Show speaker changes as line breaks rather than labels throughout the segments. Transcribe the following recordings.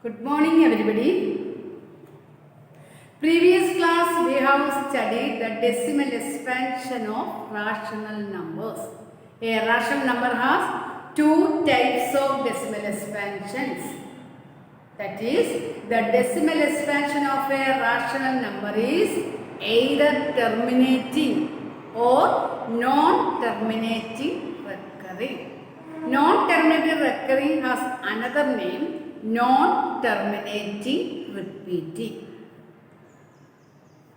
Good morning everybody. Previous class we have studied the decimal expansion of rational numbers. A rational number has two types of decimal expansions. That is, the decimal expansion of a rational number is either terminating or non-terminating recurring. Non-terminating recurring has another name, non-terminating repeating.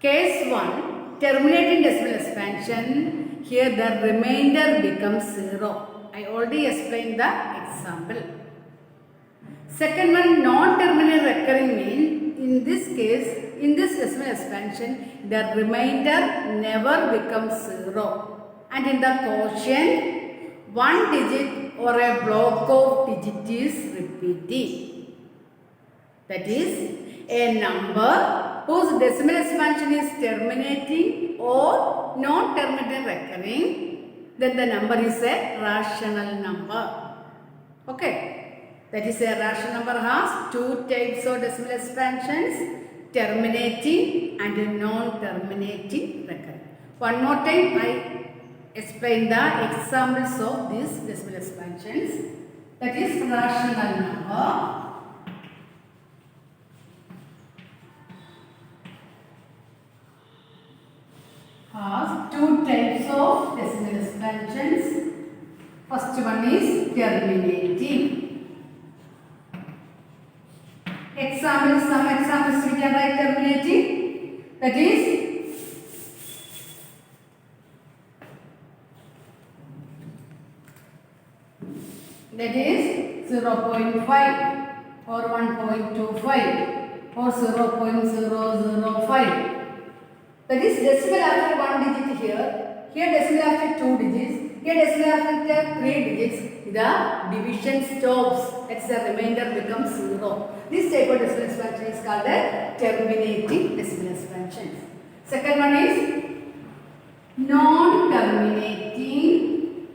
Case 1, terminating decimal expansion. Here the remainder becomes 0. I already explained the example. Second one, non-terminating recurring means, in this case, in this decimal expansion, the remainder never becomes 0. And in the quotient, one digit or a block of digits is repeating. That is, a number whose decimal expansion is terminating or non-terminating recurring, then the number is a rational number. Okay. That is, a rational number has two types of decimal expansions, terminating and non-terminating recurring. One more time I explain the examples of these decimal expansions. That is, rational number has two types of decimal expansions. First one is terminating. Examples, some examples we can write terminating. That is, that is 0.5 or 1.25 or 0.005. That is decimal after one digit here. Here decimal after two digits. Here decimal after three digits. The division stops. That's the remainder becomes 0. This type of decimal expansion is called a terminating decimal expansion. Second one is non-terminating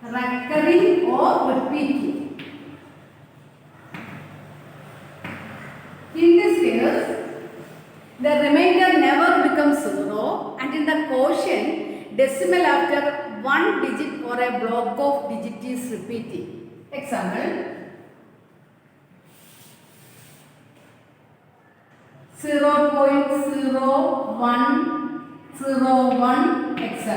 recurring or repeating. In this case, the remainder never becomes 0, and in the quotient, decimal after one digit or a block of digits is repeating. Example, 0.0101 etc.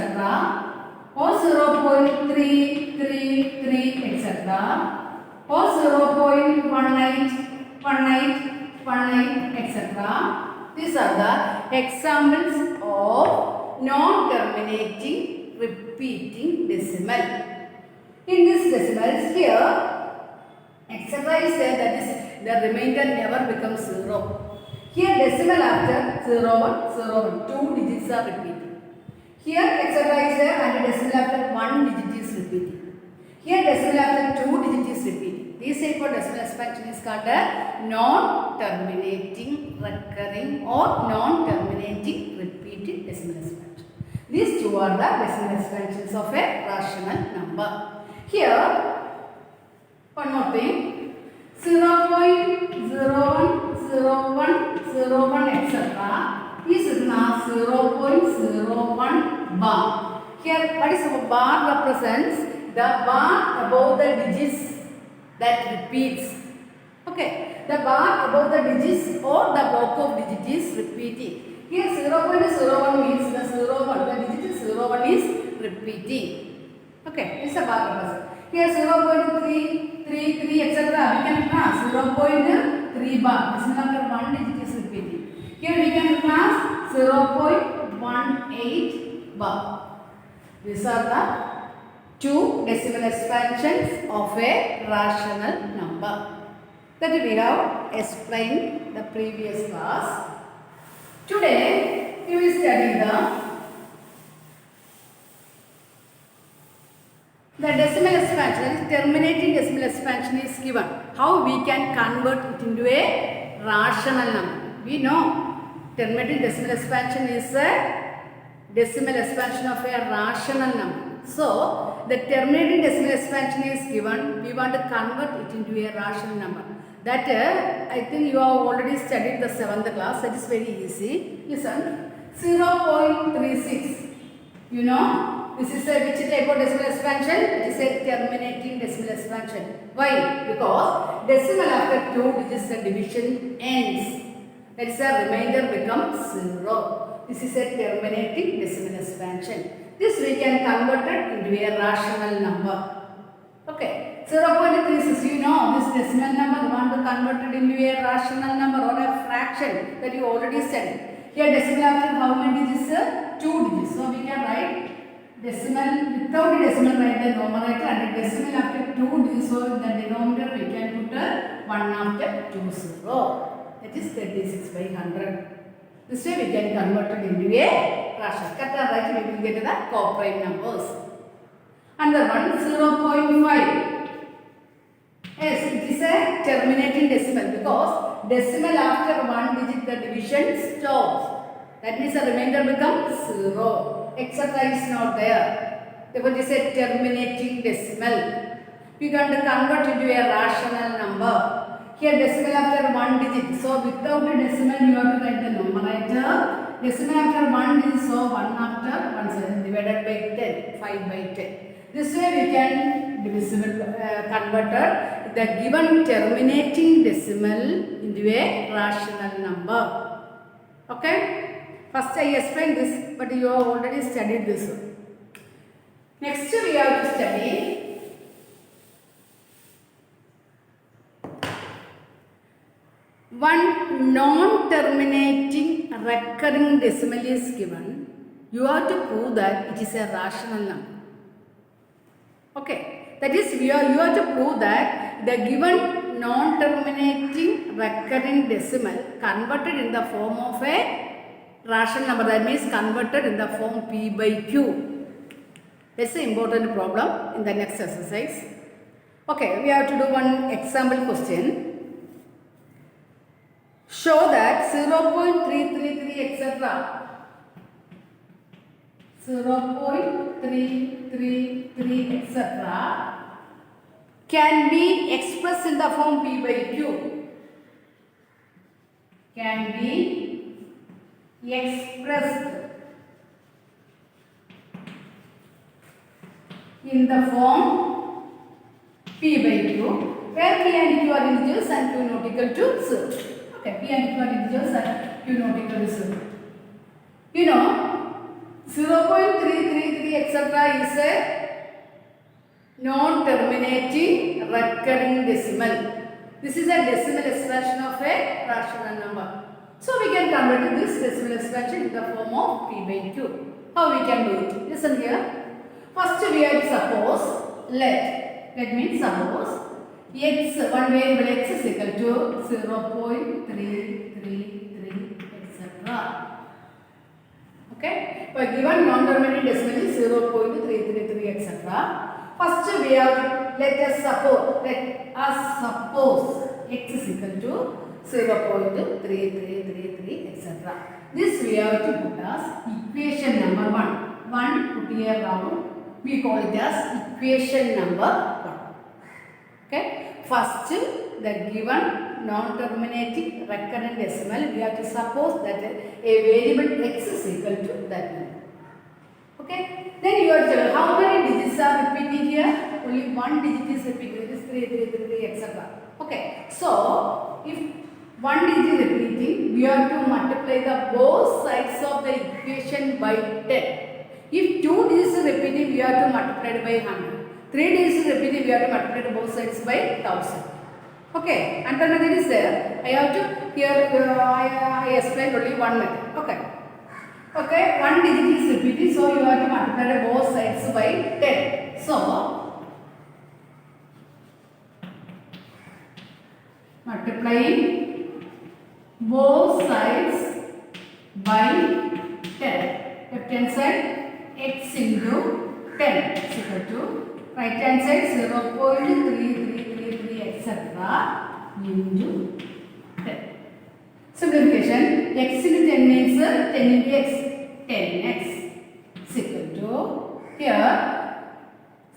or 0.333 etc. or 0.181818 etc. These are the examples of non-terminating repeating decimal. In this decimals here, etc. is there, that is, the remainder never becomes 0. Here decimal after 0101, two digits are repeating. Here etc. is there and decimal after one digit is repeating. Here decimal after two digits is repeating. This type of decimal expansion is called a non-terminating recurring or non-terminating repeated decimal expansion. These two are the decimal expansions of a rational number. Here, one more thing, 0.010101 etc. is written as 0.01 bar. Here, what is a bar represents? The bar above the digits that repeats. Okay, the bar above the digits or the block of digits is repeating. Here 0.01 means the 01, the digit 01 is repeating. Okay, it's a bar represent. Here 0.333 etc. we can class 0.3 bar. This is after one digit is repeating. Here we can class 0.18 bar. These are the two decimal expansions of a rational number that we have explained the previous class. Today we will study the decimal expansion. Terminating decimal expansion is given. How we can convert it into a rational number? We know terminating decimal expansion is a decimal expansion of a rational number. So the terminating decimal expansion is given, we want to convert it into a rational number. That I think you have already studied the 7th class. That is very easy. Listen, 0.36. You know, this is a which type of decimal expansion? It is a terminating decimal expansion. Why? Because decimal after 2 digits the division ends. That is, the remainder becomes 0. This is a terminating decimal expansion. This we can convert it into a rational number. Okay. 0.36, you know, this decimal number we want to convert it into a rational number or a fraction that you already said. Here decimal after how many digits? 2 digits. So we can write decimal without the decimal write the numerator and decimal after 2 digits. So in the denominator we can put 1 after 2 0. That is 36 by 100. This way we can convert it into a rational. Cut and write, we will get the co-prime numbers. Another one 0.5. Yes, it is a terminating decimal because decimal after 1 digit the division stops. That means the remainder becomes 0. Etc. is not there. Therefore, it is a terminating decimal. We are going to convert into a rational number. Here decimal after 1 digit. So without the decimal you have to write the numerator. Decimal after 1 digit. So 1 after 1 divided by 10. 5 by 10. This way we can convert the given terminating decimal into a rational number. Okay? First I explained this, but you have already studied this one. Next we have to study one non-terminating recurring decimal is given. You have to prove that it is a rational number. Okay, that is you have to prove that the given non-terminating recurring decimal converted in the form of a rational number, that means converted in the form P by Q. That's the important problem in the next exercise. Okay, we have to do one example question. Show that 0.333 etc. 0.333 etc. can be expressed in the form P by Q. Can be expressed in the form P by Q, where P and Q are integers and Q not equal to 0. Okay, P and Q are integers and Q not equal to 0. You know, 0.333 etc. is a non-terminating recurring decimal. This is a decimal expression of a rational number. So we can convert this decimal expression in the form of P by Q. How we can do it? Listen here. First we have to suppose let me suppose x, one variable x is equal to 0.333 etc. Okay, for given non-terminating decimal is 0.333 etc. First we have let us suppose x is equal to 0.3333 etc. This we have to put as equation number 1. 1 put here down. We call it as equation number 1. Okay. First, the given non-terminating recurrent decimal, we have to suppose that a variable x is equal to that number. Okay. Then you have to tell how many digits are repeating here? Only one digit is repeating. It is 333 etc. Okay. So if one digit is repeating, we have to multiply the both sides of the equation by 10. If 2 digits is repeating, we have to multiply it by 100. 3 digits is repeating, we have to multiply both sides by 1000. Okay, and then it is there. I have to here I explained only one method. Okay. Okay, one digit is repeating, so you have to multiply both sides by 10. So multiplying both sides by 10. Left hand side x into 10 is equal to right hand side 0.3333 etc. into 10. Simplification, x into 10 means 10 into x, 10x is equal to here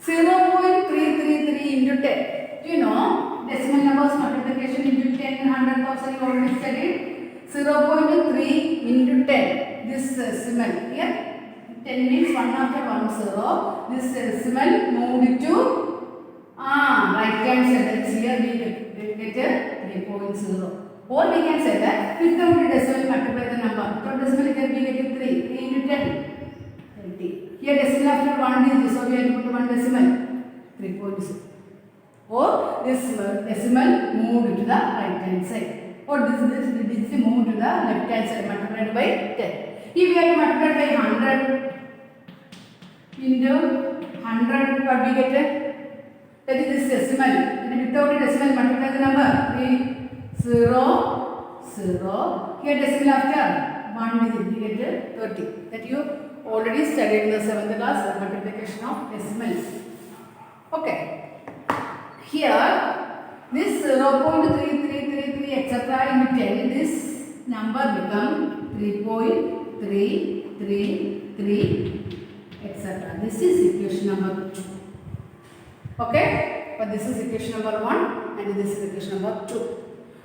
0.333 into 10. Do you know decimal numbers multiplication into 10, 100,000 you already studied. 0.3 into 10. This decimal here. 10 means 1 after 1 0. This decimal moved to right hand side. That is here we get 3.0. Or we can say that without the decimal multiply the number. Without decimal here we get 3. 3 into 10. 20. Here decimal after 1 digit. So we have to put 1 decimal. 3.0. Or this decimal moved to the right hand side. Or this digit moved to the left hand side multiplied by 10. If we have to multiply by 100 into 100, what we get? That is this decimal. And without a decimal, multiply the number 3, 0, 0. Here decimal after 1 digit, we get 30. That you already studied in the 7th class, the multiplication of decimals. Okay. Here, this 0.3333 etc. into 10, this number become 3.333 etc. This is equation number 2. Okay, but this is equation number 1 and this is equation number 2.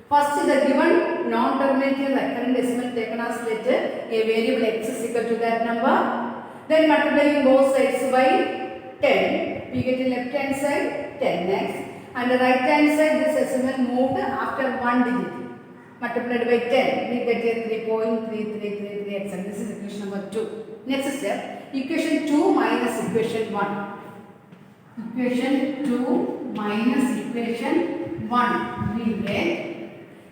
First, the given non-terminating recurrent decimal taken as letter a variable x is equal to that number. Then multiplying both sides by 10, we get the left hand side 10x and the right hand side this decimal moved after 1 digit. Multiplied by 10, we get a 3.3333 etc. This is equation number 2. Next step, equation 2 minus equation 1. Equation 2 minus equation 1, we get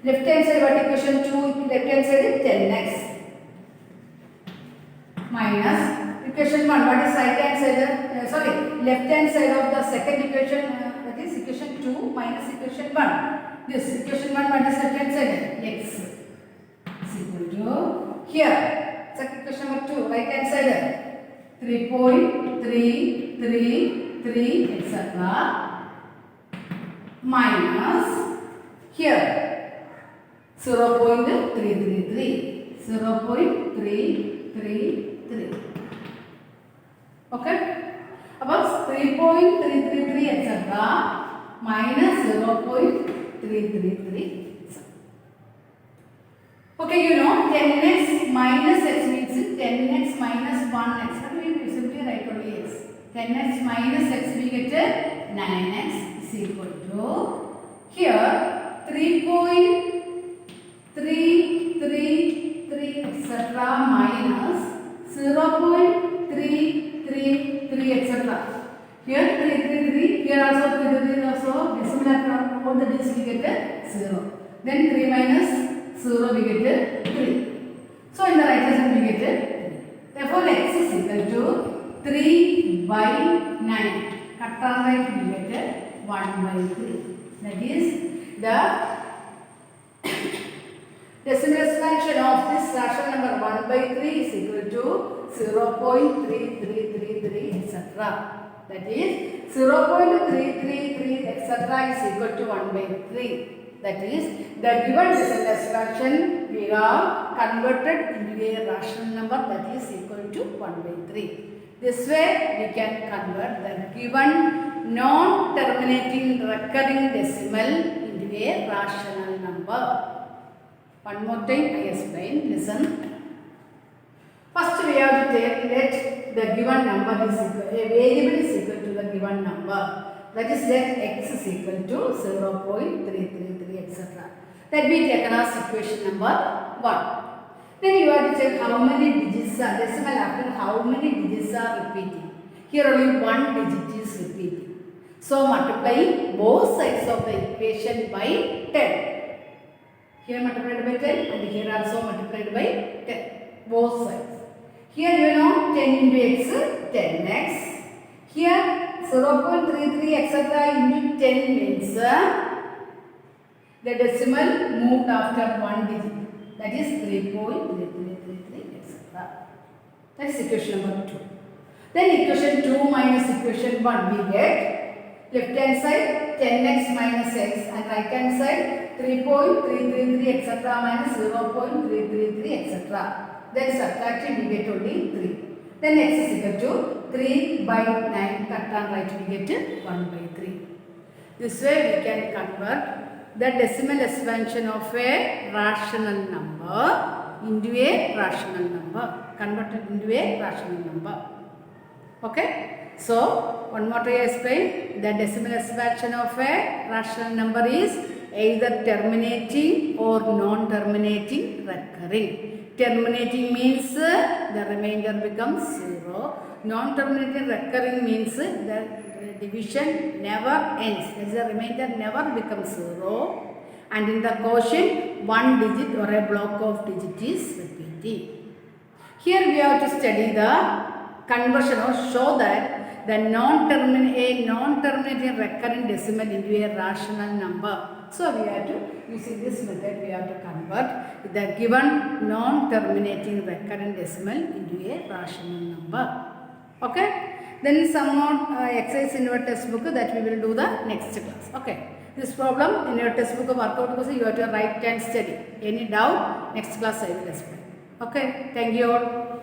left hand side what equation 2, left hand side is 10x minus equation 1, what is right hand side, left hand side of the second equation, that is equation 2 minus equation 1. This equation 1, what is left hand side? X is equal to, here, second equation number 2, right hand side 3.333 etc. minus here 0.333. Okay? About 3.333 etc. minus 0.333. Okay, you know 10x minus x means 10x minus 1x. We simply write only x. 10x minus x we get 9x is equal to here 3.333 etc. minus 0.333 etc. Here 333, here also 333 also decimal after all the digits we get 0. Then 3 minus 0 we get 3. So in the right hand side we get 3. Therefore x is equal to 3 by 9. Cut on right we get 1 by 3. That is the decimal fraction of this rational number 1 by 3 is equal to 0.3333 etc. That is 0.333 etc. is equal to 1 by 3. That is the given decimal fraction we have converted into a rational number that is equal to 1 by 3. This way we can convert the given non-terminating recurring decimal into a rational number. One more time I explain, listen. First we have to take let the given number is equal, a variable is equal to the given number. That is let x is equal to 0.333 etc. That we taken as equation number 1. Then you have to check how many digits are decimal after how many digits are repeating. Here only 1 digit is repeating. So multiplying both sides of the equation by 10. Here multiplied by 10 and here also multiplied by 10. Both sides. Here you know 10 into x, 10x. Here 0.33 etc. into 10 means the decimal moved after 1 digit. That is 3.3333 etc. That is equation number 2. Then equation 2 minus equation 1 we get left hand side 10x minus x and right hand side 3.333 etc. minus 0.333 etc. Then subtracting we get only 3. Then x is equal to 3 by 9 cut and write, we get 1 by 3. This way we can convert the decimal expansion of a rational number into a rational number. Converted into a rational number. Okay. So, one more time I explain. The decimal expansion of a rational number is either terminating or non-terminating recurring. Terminating means the remainder becomes 0. Non-terminating recurring means the division never ends. The remainder never becomes 0. And in the quotient, one digit or a block of digit is repeated. Here we have to study the conversion or show that the non-terminating recurring decimal into a rational number. So we have to, using this method, we have to convert the given non-terminating recurrent decimal into a rational number. Okay. Then some more exercise in your textbook that we will do the next class. Okay. This problem in your textbook workout because you have to write and study. Any doubt? Next class I will explain. Okay. Thank you all.